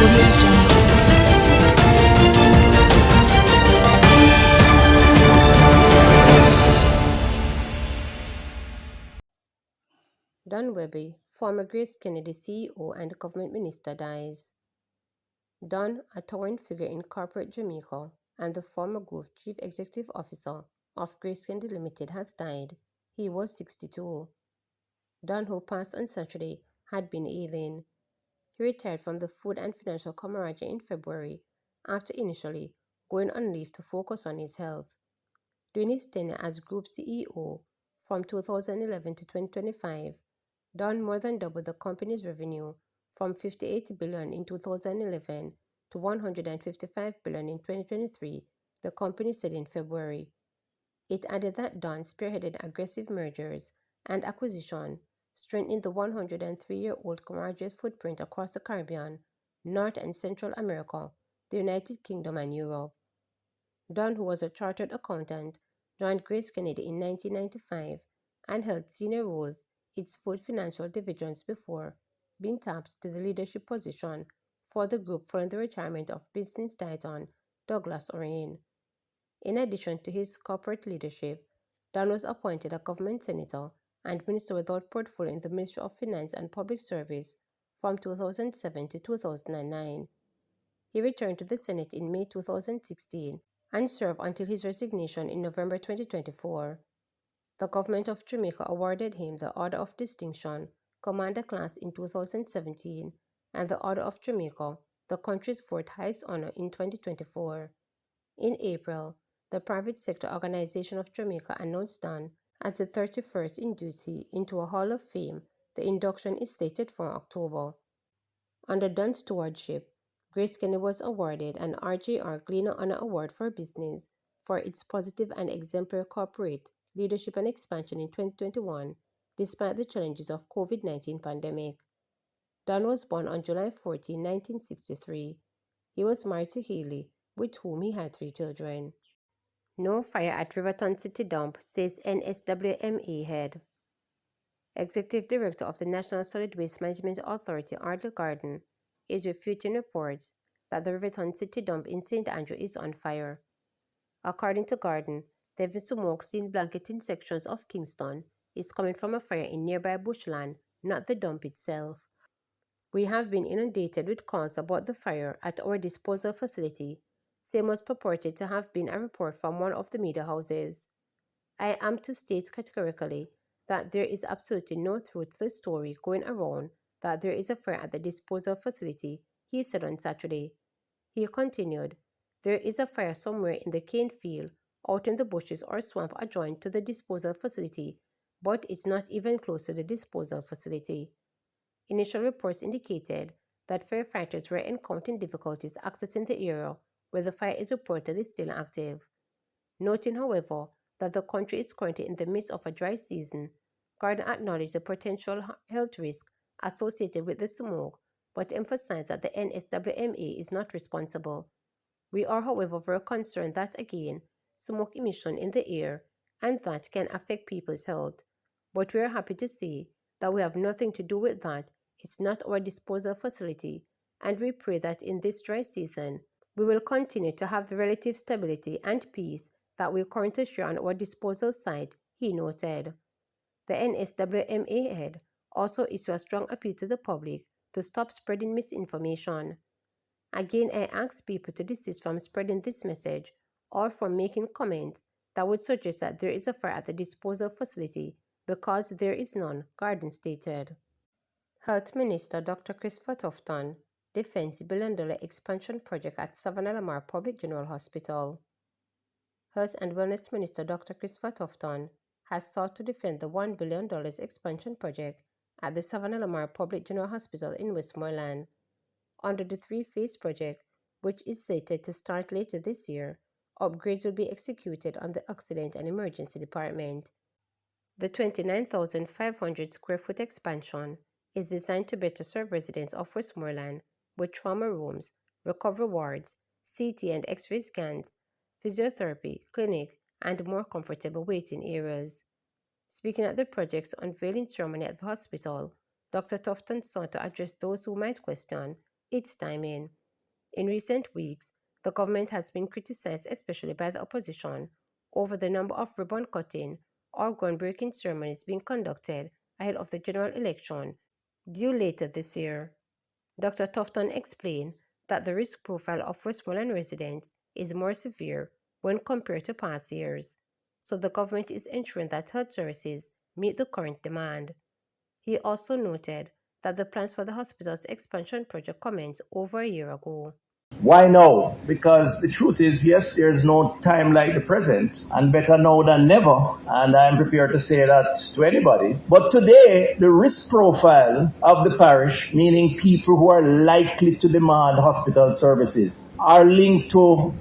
Don Webby, former GraceKennedy CEO and government minister, dies. Don, a towering figure in corporate Jamaica and the former group chief executive officer of GraceKennedy Limited, has died. He was 62. Don, who passed on Saturday, had been ailing. He retired from the food and financial camaraderie in February after initially going on leave to focus on his health. During his tenure as Group CEO from 2011 to 2025, Don more than doubled the company's revenue from $58 billion in 2011 to $155 billion in 2023, the company said in February. It added that Don spearheaded aggressive mergers and acquisition, strengthening the 103-year-old camaraderie's footprint across the Caribbean, North and Central America, the United Kingdom, and Europe. Don, who was a chartered accountant, joined GraceKennedy in 1995 and held senior roles in its food financial divisions before being tapped to the leadership position for the group following the retirement of business titan Douglas O'Rain. In addition to his corporate leadership, Don was appointed a government senator and minister without portfolio in the Ministry of Finance and Public Service from 2007 to 2009. He returned to the Senate in May 2016 and served until his resignation in November 2024. The government of Jamaica awarded him the Order of Distinction, Commander Class in 2017, and the Order of Jamaica, the country's fourth highest honor, in 2024. In April, the private sector organization of Jamaica announced Don as the 31st in duty into a Hall of Fame. The induction is slated for October. Under Don's stewardship, GraceKennedy was awarded an RJR Gleaner Honor Award for Business for its positive and exemplary corporate leadership and expansion in 2021, despite the challenges of COVID-19 pandemic. Don was born on July 14, 1963. He was married to Haley, with whom he had 3 children. No fire at Riverton City dump, says NSWMA head. Executive Director of the National Solid Waste Management Authority, Ardell Garden, is refuting reports that the Riverton City dump in St. Andrew is on fire. According to Garden, the heavy smoke seen blanketing sections of Kingston is coming from a fire in nearby bushland, not the dump itself. We have been inundated with calls about the fire at our disposal facility. Same was purported to have been a report from one of the media houses. I am to state categorically that there is absolutely no truth to the story going around that there is a fire at the disposal facility, he said on Saturday. He continued, there is a fire somewhere in the cane field, out in the bushes or swamp adjoined to the disposal facility, but it's not even close to the disposal facility. Initial reports indicated that firefighters were encountering difficulties accessing the area where the fire is reportedly still active. Noting, however, that the country is currently in the midst of a dry season, Garden acknowledged the potential health risk associated with the smoke, but emphasized that the NSWMA is not responsible. We are, however, very concerned that, again, smoke emission in the air and that can affect people's health. But we are happy to see that we have nothing to do with that. It's not our disposal facility, and we pray that in this dry season, we will continue to have the relative stability and peace that we currently share on our disposal site, he noted. The NSWMA head also issued a strong appeal to the public to stop spreading misinformation. Again, I ask people to desist from spreading this message or from making comments that would suggest that there is a fire at the disposal facility, because there is none, Garden stated. Health Minister Dr. Christopher Tufton defends billion-dollar expansion project at Savannah Lamar Public General Hospital. Health and Wellness Minister Dr. Christopher Tufton has sought to defend the $1 billion expansion project at the Savannah Lamar Public General Hospital in Westmoreland. Under the 3-phase project, which is slated to start later this year, upgrades will be executed on the Accident and Emergency Department. The 29,500 square foot expansion is designed to better serve residents of Westmoreland with trauma rooms, recovery wards, CT and X-ray scans, physiotherapy, clinic, and more comfortable waiting areas. Speaking at the project's unveiling ceremony at the hospital, Dr. Tufton sought to address those who might question its timing. In recent weeks, the government has been criticized, especially by the opposition, over the number of ribbon cutting or groundbreaking ceremonies being conducted ahead of the general election due later this year. Dr. Tufton explained that the risk profile of Westmoreland residents is more severe when compared to past years, so the government is ensuring that health services meet the current demand. He also noted that the plans for the hospital's expansion project commenced over a year ago. Why no? Because the truth is, yes, there's no time like the present, and better now than never, and I'm prepared to say that to anybody. But today, the risk profile of the parish, meaning people who are likely to demand hospital services, are linked to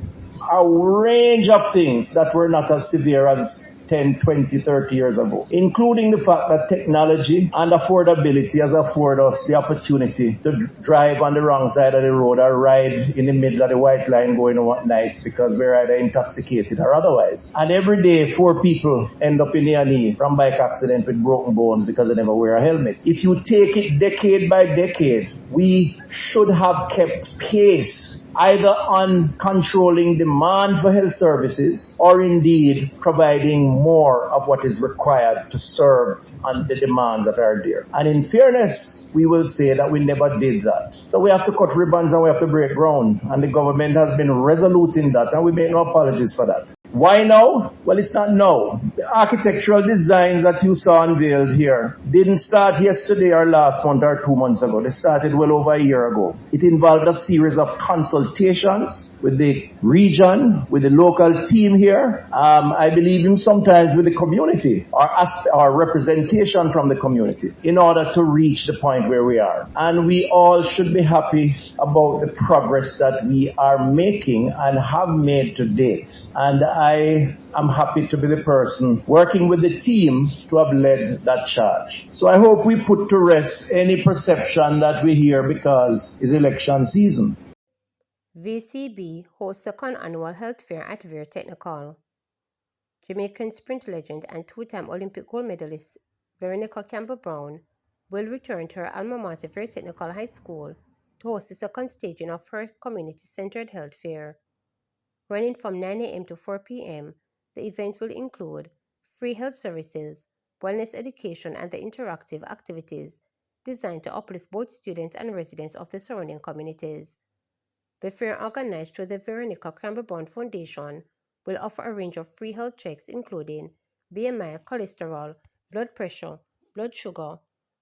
a range of things that were not as severe as 10, 20, 30 years ago, including the fact that technology and affordability has afforded us the opportunity to drive on the wrong side of the road or ride in the middle of the white line going on nights because we're either intoxicated or otherwise. And every day, 4 people end up in A&E from bike accident with broken bones because they never wear a helmet. If you take it decade by decade, we should have kept pace either on controlling demand for health services or indeed providing more of what is required to serve on the demands that are there. And in fairness, we will say that we never did that. So we have to cut ribbons and we have to break ground. And the government has been resolute in that, and we make no apologies for that. Why now? Well, it's not now. The architectural designs that you saw unveiled here didn't start yesterday or last month or 2 months ago. They started well over a year ago. It involved a series of consultations with the region, with the local team here, I believe in sometimes with the community or representation from the community in order to reach the point where we are. And we all should be happy about the progress that we are making and have made to date. And I am happy to be the person working with the team to have led that charge. So I hope we put to rest any perception that we hear because it's election season. VCB hosts second annual health fair at Veer Technical. Jamaican sprint legend and 2-time Olympic gold medalist Veronica Campbell-Brown will return to her alma mater Veer Technical High School to host the second staging of her community-centered health fair. Running from 9 a.m. to 4 p.m., the event will include free health services, wellness education, and the interactive activities designed to uplift both students and residents of the surrounding communities. The fair, organized through the Veronica Campbell-Brown Foundation, will offer a range of free health checks including BMI, cholesterol, blood pressure, blood sugar,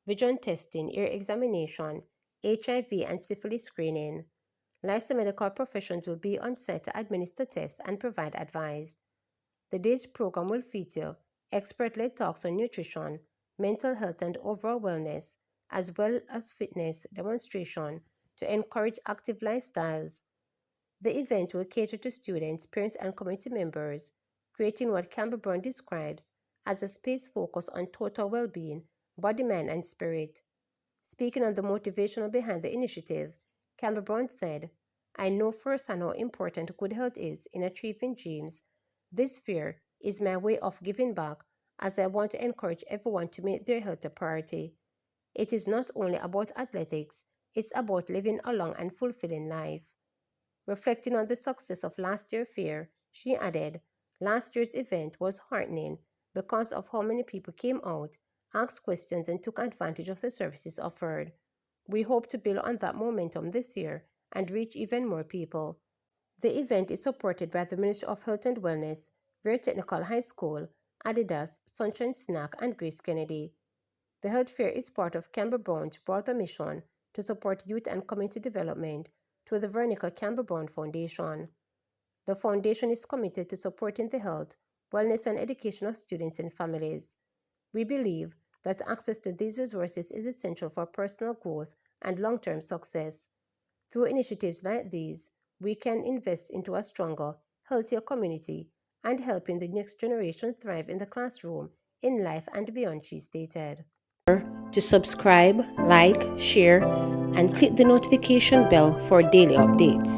vision testing, ear examination, HIV and syphilis screening. Licensed medical professionals will be on site to administer tests and provide advice. The day's program will feature expert-led talks on nutrition, mental health and overall wellness, as well as fitness demonstration to encourage active lifestyles. The event will cater to students, parents, and community members, creating what Campbell-Brown describes as a space focused on total well-being, body, mind, and spirit. Speaking on the motivation behind the initiative, Campbell-Brown said, "I know firsthand how important good health is in achieving dreams. This fair is my way of giving back as I want to encourage everyone to make their health a priority. It is not only about athletics, it's about living a long and fulfilling life." Reflecting on the success of last year's fair, she added, "Last year's event was heartening because of how many people came out, asked questions, and took advantage of the services offered. We hope to build on that momentum this year and reach even more people." The event is supported by the Ministry of Health and Wellness, Veer Technical High School, Adidas, Sunshine Snack, and GraceKennedy. The health fair is part of Campbell-Brown's broader mission to support youth and community development through the Veronica Campbell-Brown Foundation. The foundation is committed to supporting the health, wellness, and education of students and families. We believe that access to these resources is essential for personal growth and long-term success. Through initiatives like these, we can invest into a stronger, healthier community and helping the next generation thrive in the classroom, in life, and beyond, she stated. To subscribe, like, share, and click the notification bell for daily updates.